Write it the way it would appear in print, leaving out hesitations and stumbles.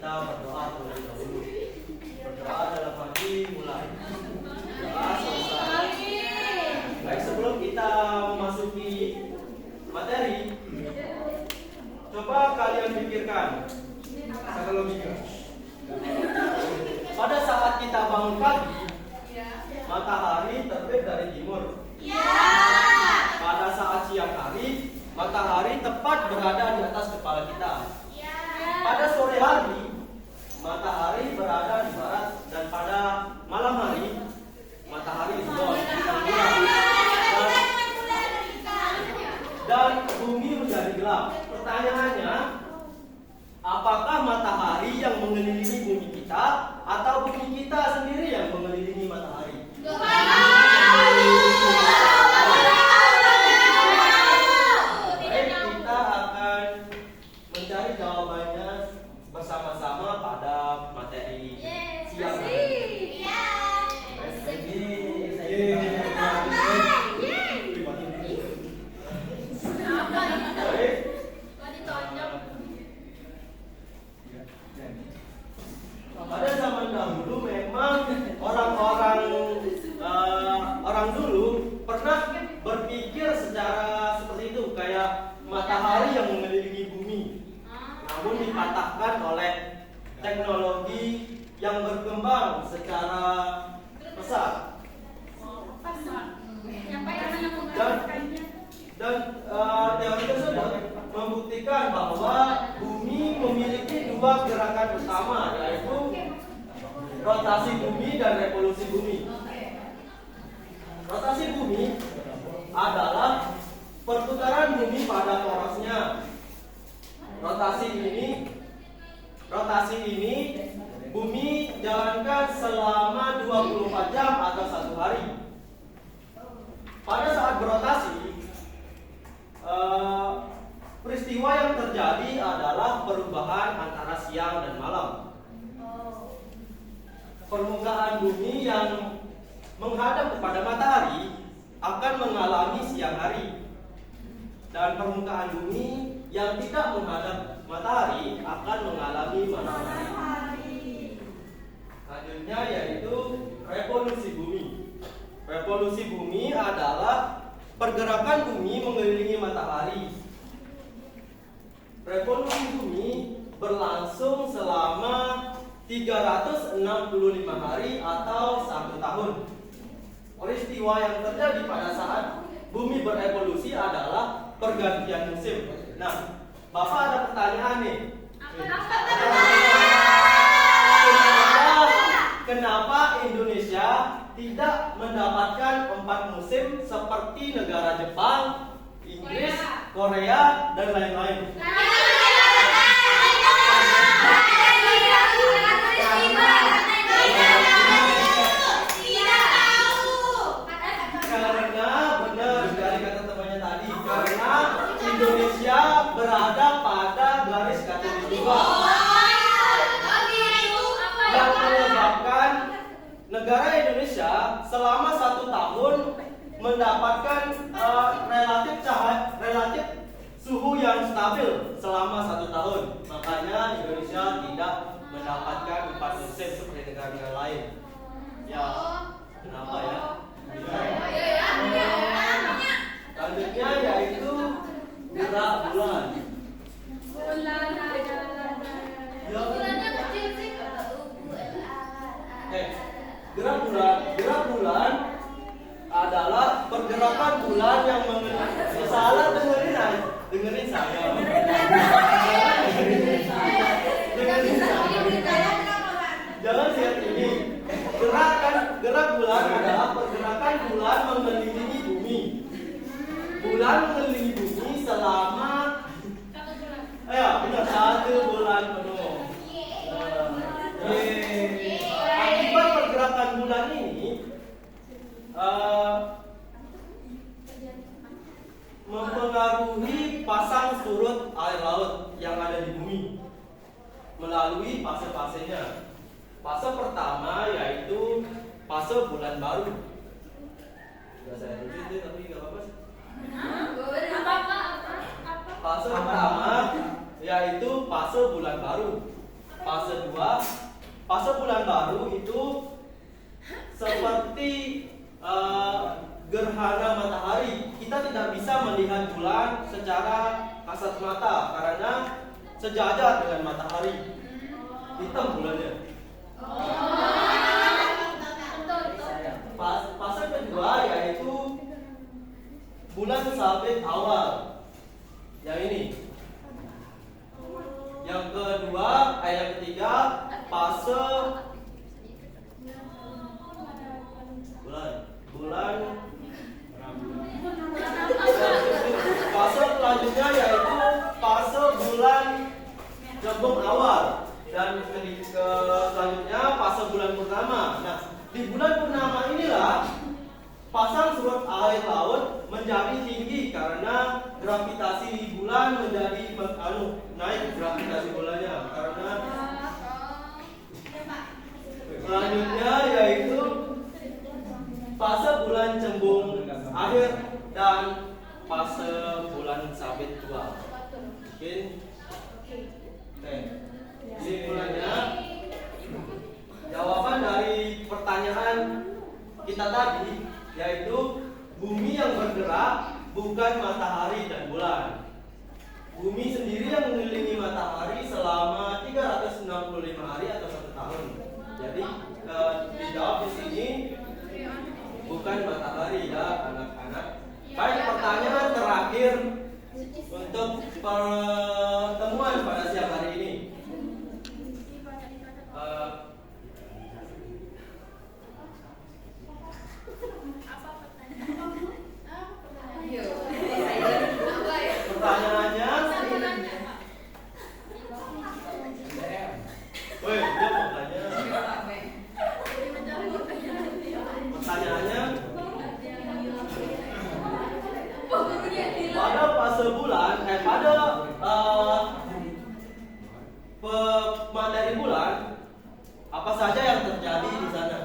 kita berdoa terlebih dahulu. Berdoa dalam hati mulai. Doa selesai. Baik, sebelum kita memasuki materi, coba kalian pikirkan secara logika. Pada saat kita bangun pagi, matahari terbit dari timur. Pada saat siang hari, matahari tepat berada di atas kepala kita. Pada sore hari, matahari berada di barat, dan pada malam hari, matahari di bawah. Dan bumi menjadi gelap. Pertanyaannya, apakah matahari yang mengelilingi bumi kita atau bumi kita sendiri yang mengelilingi matahari? Baik, kita akan mencari jawabannya bersama-sama pada materi siang hari. Pada zaman dahulu memang orang dulu pernah berpikir secara seperti itu, kayak matahari yang mengelilingi bumi. Namun dipatahkan oleh teknologi yang berkembang secara pesat. Dan teori tersebut membuktikan bahwa bumi memiliki dua gerakan utama, yaitu rotasi bumi dan revolusi bumi. Rotasi bumi adalah perputaran bumi pada porosnya. Rotasi ini bumi jalankan selama 24 jam atau 1 hari. Pada saat berotasi, peristiwa yang terjadi adalah perubahan antara siang dan malam. Permukaan bumi yang menghadap kepada matahari akan mengalami siang hari, dan permukaan bumi yang tidak menghadap matahari akan mengalami malam hari. Selanjutnya yaitu revolusi bumi. Revolusi bumi adalah pergerakan bumi mengelilingi matahari. Revolusi bumi berlangsung selama 365 hari atau 1 tahun. Peristiwa yang terjadi pada saat bumi berevolusi adalah pergantian musim. Nah, Bapak ada pertanyaan nih. Kenapa Indonesia tidak mendapatkan 4 musim seperti negara Jepang, Inggris, Korea, dan lain-lain? Karena benar dari kata temannya tadi, karena Indonesia berada pada garis khatulistiwa yang menyebabkan negara Indonesia selama 1 tahun mendapatkan relatif suhu yang stabil selama 1 tahun. Makanya Indonesia tidak mendapatkan 4 musim seperti negara-negara lain. Ya, kenapa ya? Selanjutnya yaitu gerak bulan. Gerak bulan adalah pergerakan bulan yang salah dengerin saya. Jangan lihat ini. Gerak bulan adalah pergerakan bulan mengelilingi bumi. Bulan mengelilingi bumi selama 1 bulan penuh. Akibat pergerakan bulan ini mempengaruhi pasang surut air laut yang ada di bumi melalui fase-fasenya. Fase pertama yaitu fase bulan baru. Sudah saya tulis tapi nggak apa-apa sih. Fase pertama yaitu fase bulan baru. Fase 2, fase bulan baru itu seperti gerhana matahari. Kita tidak bisa melihat bulan secara kasat mata karena sejajar dengan matahari. Hitam bulannya. Fase kedua yaitu bulan sabit awal. Yang ini. Yang kedua, yang ketiga, fase bulan fase selanjutnya yaitu fase bulan jembung awal, dan selanjutnya fase bulan purnama. Nah, di bulan purnama inilah pasang surut air laut menjadi tinggi karena gravitasi bulan menjadi naik gravitasi bulannya. Karena selanjutnya yaitu fase bulan cembung akhir dan fase bulan sabit tua. Mungkin kesimpulannya, jawaban dari pertanyaan kita tadi yaitu bumi yang bergerak, bukan matahari dan bulan. Bumi sendiri yang mengelilingi matahari selama 365 hari atau 1 tahun. Jadi dijawab di sini bukan matahari ya anak-anak. Baik, pertanyaan terakhir untuk pertemuan pada siang hari ini. Pertanyaannya, woi, dia mau tanya. Pertanyaannya, pada fase bulan, pada materi bulan, apa saja yang terjadi di sana?